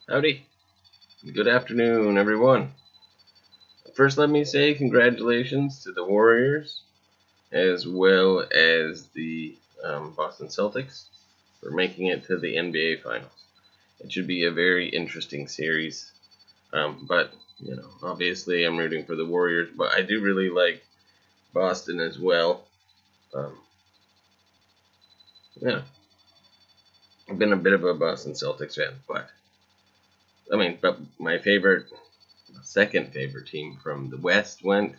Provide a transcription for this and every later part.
Howdy. Good afternoon, everyone. First, let me say congratulations to the Warriors as well as the Boston Celtics for making it to the NBA Finals. It should be a very interesting series. But, obviously I'm rooting for the Warriors, but I do really like Boston as well. Yeah, I've been a bit of a Boston Celtics fan, but my second favorite team from the West went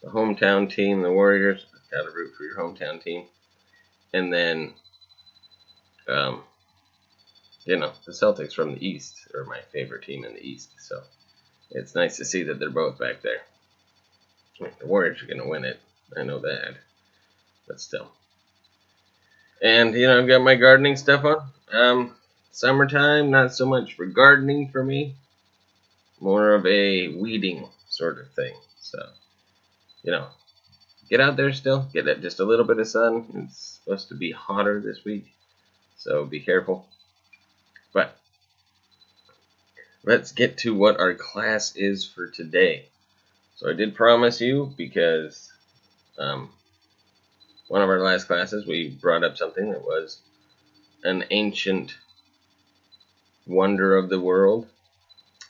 the hometown team, the Warriors. Gotta root for your hometown team. And then, the Celtics from the East are my favorite team in the East. So it's nice to see that they're both back there. The Warriors are gonna win it. I know that, but still. And I've got my gardening stuff on. Summertime, not so much for gardening for me. More of a weeding sort of thing. So, get out there still. Get just a little bit of sun. It's supposed to be hotter this week, so be careful. But let's get to what our class is for today. So I did promise you, because one of our last classes we brought up something that was an ancient wonder of the world.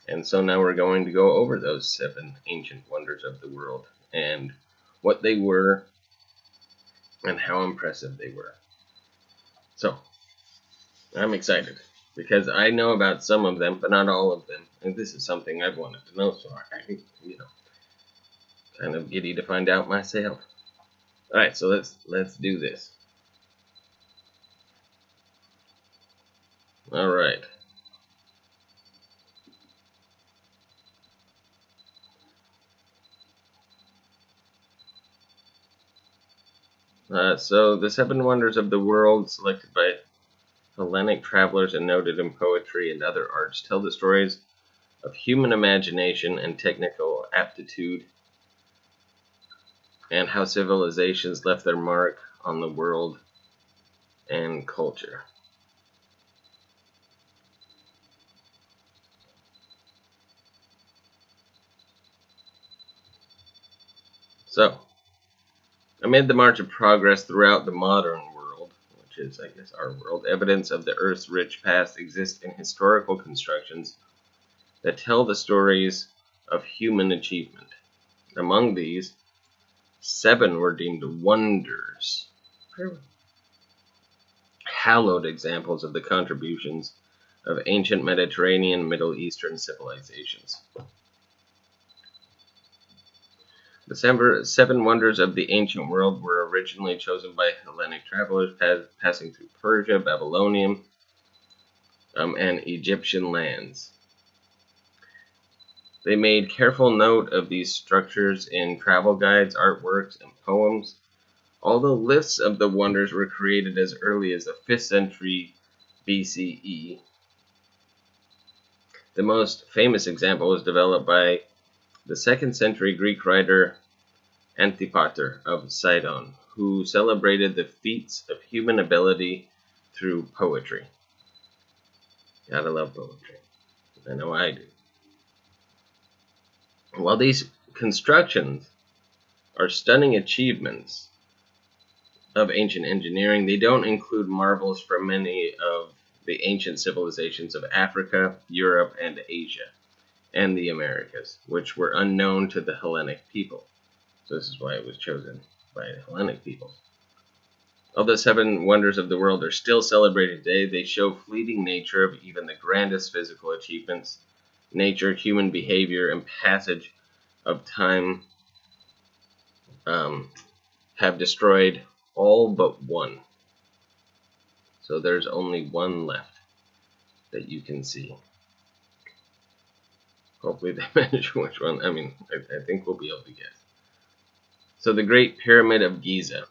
And so now we're going to go over those 7 ancient wonders of the world and what they were and how impressive they were. So I'm excited because I know about some of them, but not all of them. And this is something I've wanted to know, so I'm, kind of giddy to find out myself. All right, so let's do this. All right. So the 7 wonders of the world, selected by Hellenic travelers and noted in poetry and other arts, tell the stories of human imagination and technical aptitude, and how civilizations left their mark on the world and culture. So, amid the march of progress throughout the modern world, which is, I guess, our world, evidence of the Earth's rich past exists in historical constructions that tell the stories of human achievement. Among these, 7 were deemed wonders, hallowed examples of the contributions of ancient Mediterranean Middle Eastern civilizations. The 7 wonders of the ancient world were originally chosen by Hellenic travelers passing through Persia, Babylonian, and Egyptian lands. They made careful note of these structures in travel guides, artworks, and poems, although lists of the wonders were created as early as the 5th century BCE. The most famous example was developed by the 2nd century Greek writer Antipater of Sidon, who celebrated the feats of human ability through poetry. Gotta love poetry. I know I do. While these constructions are stunning achievements of ancient engineering, they don't include marvels from many of the ancient civilizations of Africa, Europe, and Asia, and the Americas, which were unknown to the Hellenic people. So this is why it was chosen by the Hellenic people. Although 7 wonders of the world are still celebrated today, they show fleeting nature of even the grandest physical achievements. Nature, human behavior, and passage of time have destroyed all but one. So there's only one left that you can see. Hopefully they mention which one. I think we'll be able to guess. So the Great Pyramid of Giza.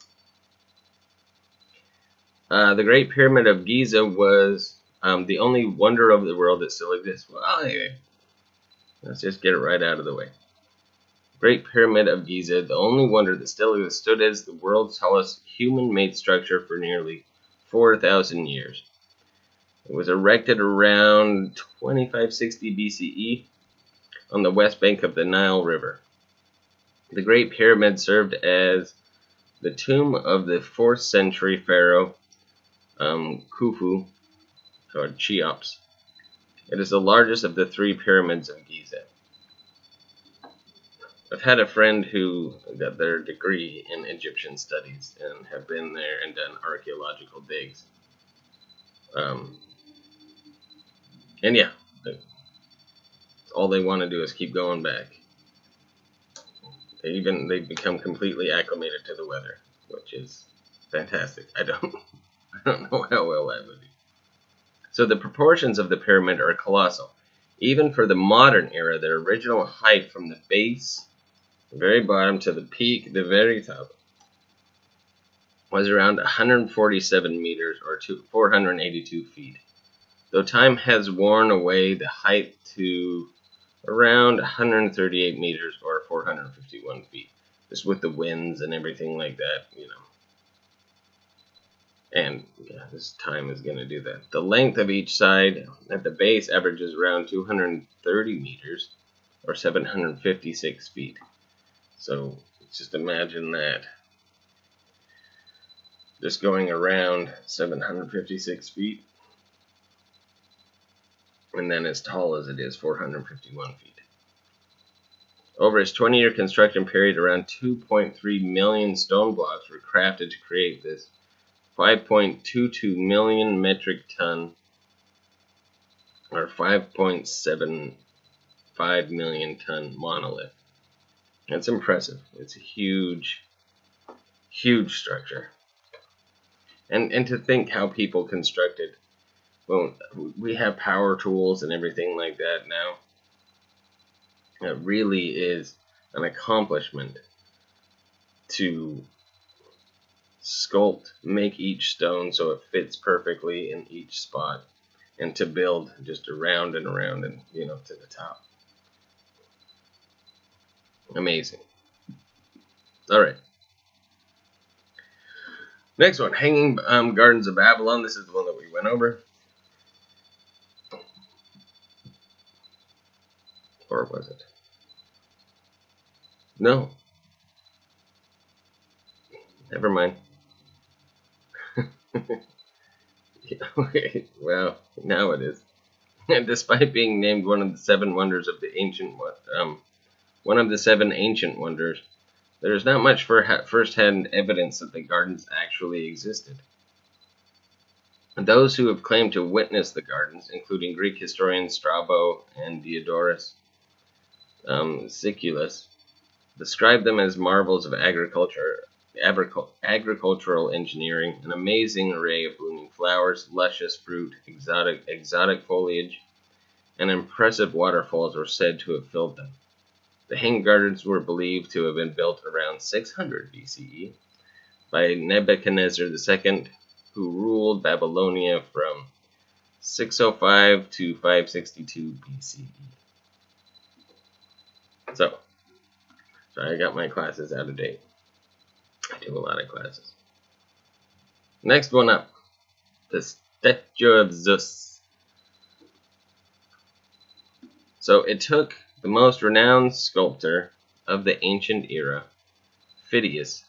The Great Pyramid of Giza was the only wonder of the world that still exists. Well, anyway, let's just get it right out of the way. Great Pyramid of Giza, the only wonder that still exists, stood as the world's tallest human-made structure for nearly 4,000 years. It was erected around 2560 BCE on the west bank of the Nile River. The Great Pyramid served as the tomb of the 4th century pharaoh Khufu, or Cheops. It is the largest of the 3 pyramids of Giza. I've had a friend who got their degree in Egyptian studies and have been there and done archaeological digs. And yeah, all they want to do is keep going back. They become completely acclimated to the weather, which is fantastic. I don't know how well that would do. So the proportions of the pyramid are colossal. Even for the modern era, the original height from the base, the very bottom, to the peak, the very top, was around 147 meters or 482 feet. Though time has worn away the height to around 138 meters or 451 feet. Just with the winds and everything like that, you know. And yeah, this time is going to do that. The length of each side at the base averages around 230 meters or 756 feet. So just imagine that. Just going around 756 feet. And then as tall as it is, 451 feet. Over its 20-year construction period, around 2.3 million stone blocks were crafted to create this 5.22 million metric ton, or 5.75 million ton monolith. That's impressive. It's a huge, huge structure. And to think how people constructed, well, we have power tools and everything like that now. It really is an accomplishment to sculpt, make each stone so it fits perfectly in each spot, and to build just around and around and, you know, to the top. Amazing. All right. Next one, Hanging Gardens of Babylon. This is the one that we went over. Or was it? No. Never mind. Okay, well, now it is. And despite being named one of the 7 wonders of the ancient one of the 7 ancient wonders, there is not much first-hand evidence that the gardens actually existed. Those who have claimed to witness the gardens, including Greek historians Strabo and Diodorus Siculus, describe them as marvels of agricultural engineering, an amazing array of blooming flowers, luscious fruit, exotic foliage, and impressive waterfalls were said to have filled them. The Hanging Gardens were believed to have been built around 600 BCE by Nebuchadnezzar II, who ruled Babylonia from 605 to 562 BCE. So, sorry, I got my classes out of date. I do a lot of classes. Next one up, the Statue of Zeus. So it took the most renowned sculptor of the ancient era, Phidias,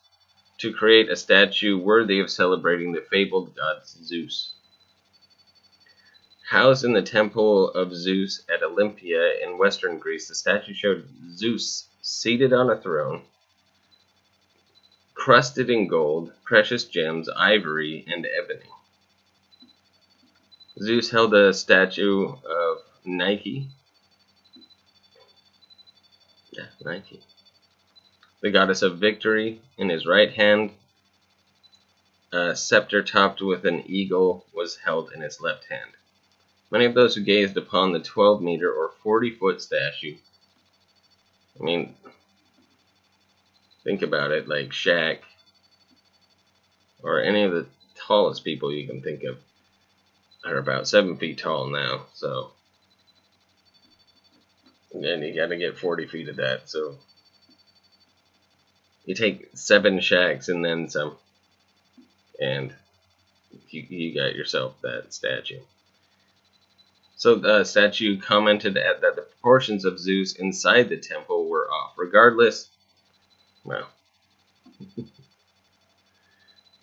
to create a statue worthy of celebrating the fabled god Zeus. Housed in the temple of Zeus at Olympia in western Greece, the statue showed Zeus seated on a throne, crusted in gold, precious gems, ivory, and ebony. Zeus held a statue of Nike, the goddess of victory, in his right hand. A scepter topped with an eagle was held in his left hand. Many of those who gazed upon the 12-meter or 40-foot statue, I mean, think about it, like Shaq, or any of the tallest people you can think of, are about 7 feet tall now, so, and you gotta get 40 feet of that, so you take 7 Shaqs and then some, and you got yourself that statue. So the statue commented that the proportions of Zeus inside the temple were off. Regardless, well,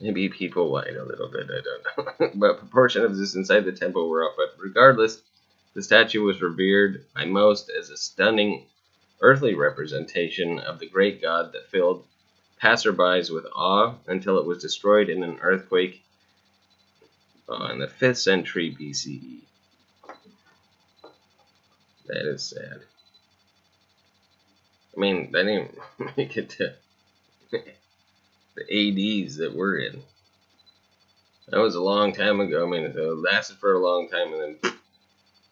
maybe people lied a little bit, I don't know. But proportion of Zeus inside the temple were off. But regardless, the statue was revered by most as a stunning earthly representation of the great god that filled passerbys with awe until it was destroyed in an earthquake in the 5th century BCE. That is sad. I mean, that didn't make it to the ADs that we're in. That was a long time ago. I mean, it lasted for a long time, and then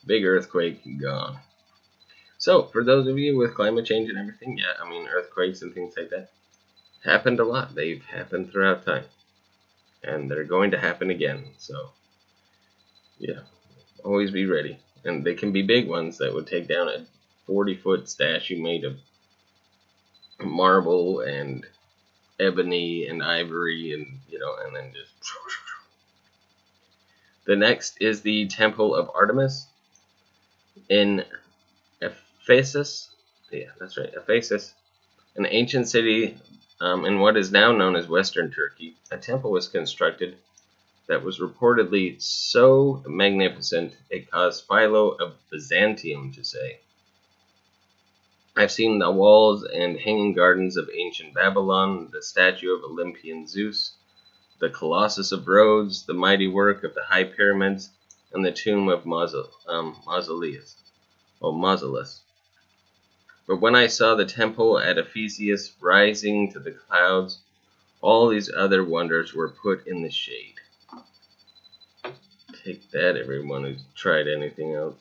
big earthquake, gone. So, for those of you with climate change and everything, yeah, I mean, earthquakes and things like that happened a lot. They've happened throughout time, and they're going to happen again. So, yeah, always be ready. And they can be big ones that would take down a 40-foot statue made of marble and ebony and ivory, and and then just. The next is the Temple of Artemis in Ephesus. Yeah, that's right, Ephesus, an ancient city in what is now known as Western Turkey. A temple was constructed that was reportedly so magnificent it caused Philo of Byzantium to say, "I've seen the walls and hanging gardens of ancient Babylon, the statue of Olympian Zeus, the Colossus of Rhodes, the mighty work of the high pyramids, and the tomb of Mausolus. But when I saw the temple at Ephesus rising to the clouds, all these other wonders were put in the shade." Take that, everyone who's tried anything else.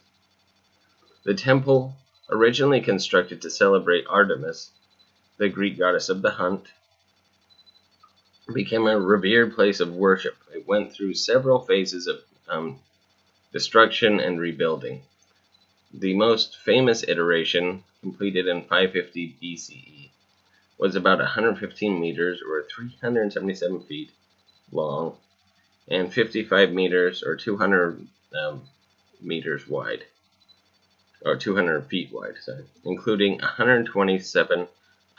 The temple, originally constructed to celebrate Artemis, the Greek goddess of the hunt, became a revered place of worship. It went through several phases of destruction and rebuilding. The most famous iteration, completed in 550 BCE, was about 115 meters or 377 feet long and 55 meters or 200 meters wide, or 200 feet wide, sorry, including 127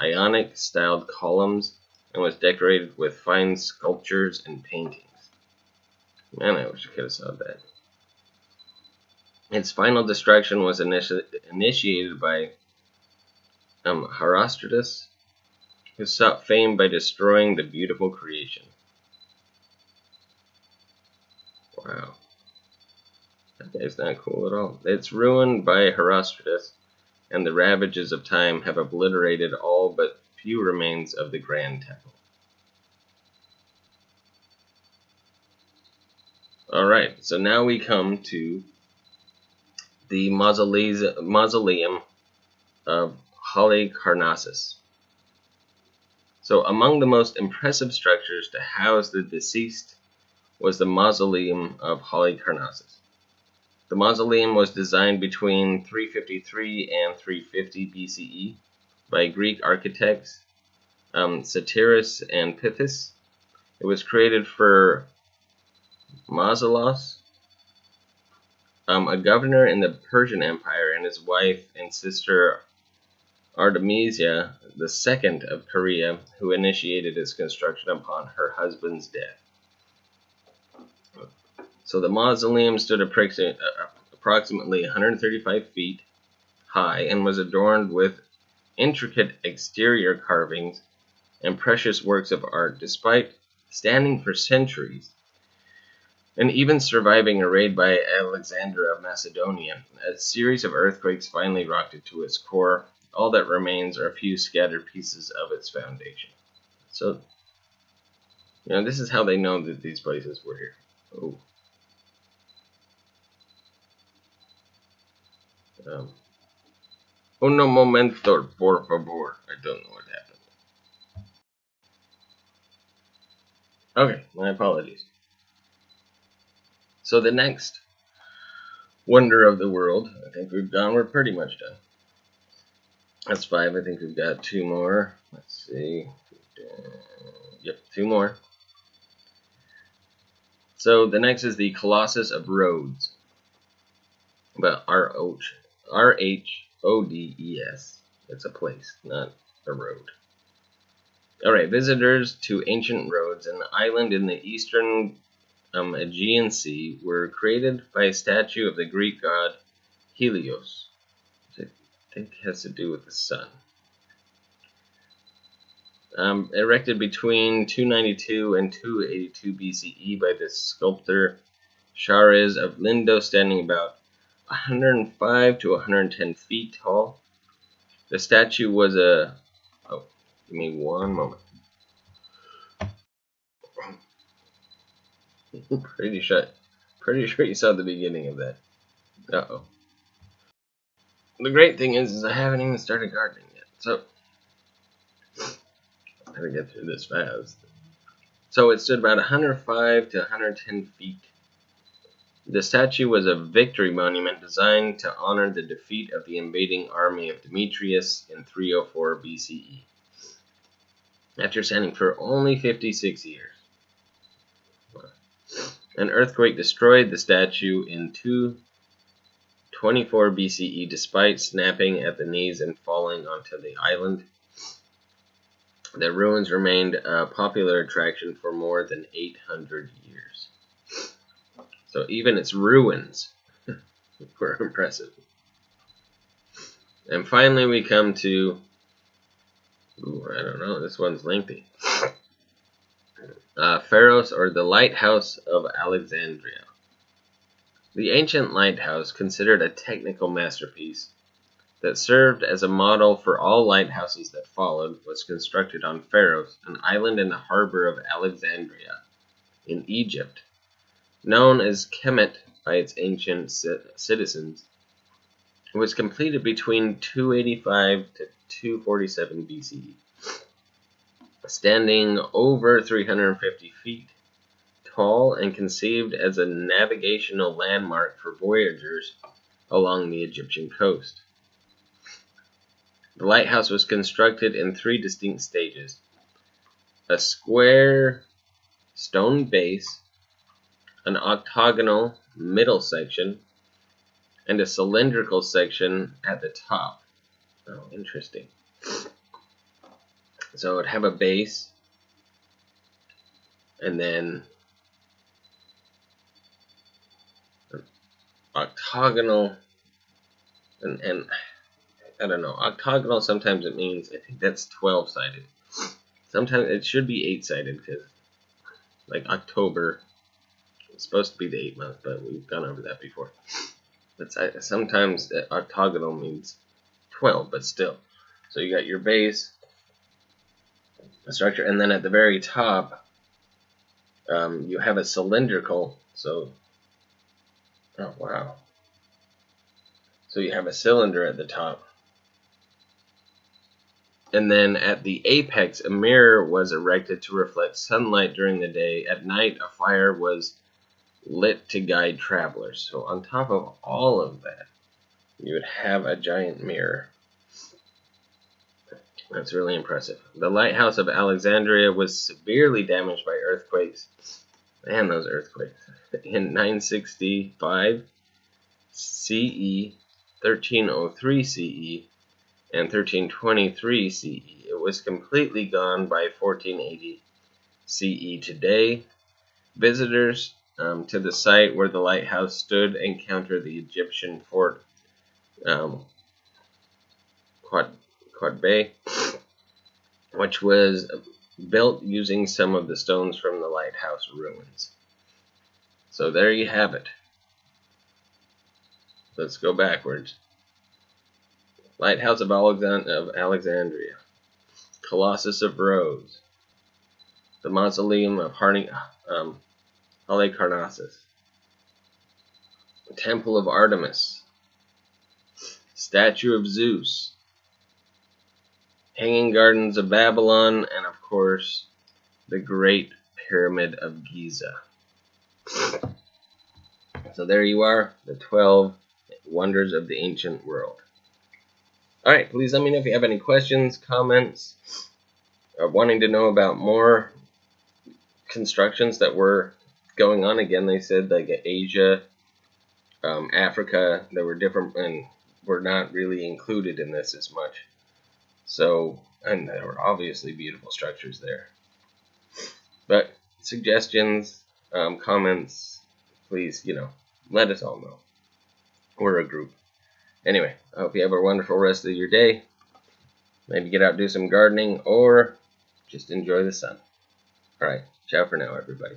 Ionic-styled columns, and was decorated with fine sculptures and paintings. Man, I wish I could have saw that. Its final destruction was initiated by Herostratus, who sought fame by destroying the beautiful creation. Wow. That guy's not cool at all. It's ruined by Herostratus, and the ravages of time have obliterated all but few remains of the Grand Temple. Alright, so now we come to the mausoleum of Halicarnassus. So among the most impressive structures to house the deceased was the mausoleum of Halicarnassus. The mausoleum was designed between 353 and 350 BCE by Greek architects Satyrus and Pythis. It was created for Mausolus, a governor in the Persian Empire, and his wife and sister Artemisia II of Caria, who initiated its construction upon her husband's death. So the mausoleum stood approximately 135 feet high and was adorned with intricate exterior carvings and precious works of art, despite standing for centuries and even surviving a raid by Alexander of Macedonia. A series of earthquakes finally rocked it to its core. All that remains are a few scattered pieces of its foundation. So, this is how they know that these places were here. Oh. Uno momento, por favor. I don't know what happened. Okay, my apologies. So the next wonder of the world, I think we're pretty much done. That's 5. I think we've got 2 more. Let's see. Yep, 2 more. So the next is the Colossus of Rhodes. but Rhodes. It's a place, not a road. Alright, visitors to ancient Rhodes, an island in the eastern Aegean Sea, were created by a statue of the Greek god Helios, which I think has to do with the sun. Erected between 292 and 282 BCE by the sculptor Chares of Lindo, standing about 105 to 110 feet tall. The statue was a... Oh, give me one moment. Pretty sure you saw the beginning of that. Uh-oh. The great thing is I haven't even started gardening yet, so I gotta get through this fast. So it stood about 105 to 110 feet. The statue was a victory monument designed to honor the defeat of the invading army of Demetrius in 304 BCE. After standing for only 56 years. An earthquake destroyed the statue in 224 BCE despite snapping at the knees and falling onto the island. The ruins remained a popular attraction for more than 800 years. So even its ruins were impressive. And finally we come to... I don't know, this one's lengthy. Pharos, or the Lighthouse of Alexandria. The ancient lighthouse, considered a technical masterpiece that served as a model for all lighthouses that followed, was constructed on Pharos, an island in the harbor of Alexandria in Egypt, known as Kemet by its ancient citizens. It was completed between 285 to 247 BCE. Standing over 350 feet tall and conceived as a navigational landmark for voyagers along the Egyptian coast. The lighthouse was constructed in 3 distinct stages: a square stone base, an octagonal middle section, and a cylindrical section at the top. Oh, interesting. So it would have a base, and then an octagonal, and I don't know, octagonal sometimes it means, I think that's 12-sided. Sometimes it should be 8-sided, because like October, it's supposed to be the 8th month, but we've gone over that before. But sometimes octagonal means 12, but still. So you got your base, structure, and then at the very top you have a cylindrical, so oh wow, so you have a cylinder at the top, and then at the apex a mirror was erected to reflect sunlight during the day. At night a fire was lit to guide travelers. So on top of all of that you would have a giant mirror. That's really impressive. The Lighthouse of Alexandria was severely damaged by earthquakes. Man, those earthquakes. In 965 CE, 1303 CE, and 1323 CE. It was completely gone by 1480 CE. Today, visitors to the site where the lighthouse stood encounter the Egyptian fort Qadbay, which was built using some of the stones from the lighthouse ruins. So there you have it. Let's go backwards. Lighthouse of Alexandria, Colossus of Rhodes, the Mausoleum of Halicarnassus, the Temple of Artemis, Statue of Zeus, Hanging Gardens of Babylon, and of course, the Great Pyramid of Giza. So there you are, the 12 wonders of the ancient world. Alright, please let me know if you have any questions, comments, or wanting to know about more constructions that were going on. Again, they said like Asia, Africa, there were different, and were not really included in this as much. So, and there were obviously beautiful structures there. But suggestions, comments, please, let us all know. We're a group. Anyway, I hope you have a wonderful rest of your day. Maybe get out and do some gardening, or just enjoy the sun. All right, ciao for now, everybody.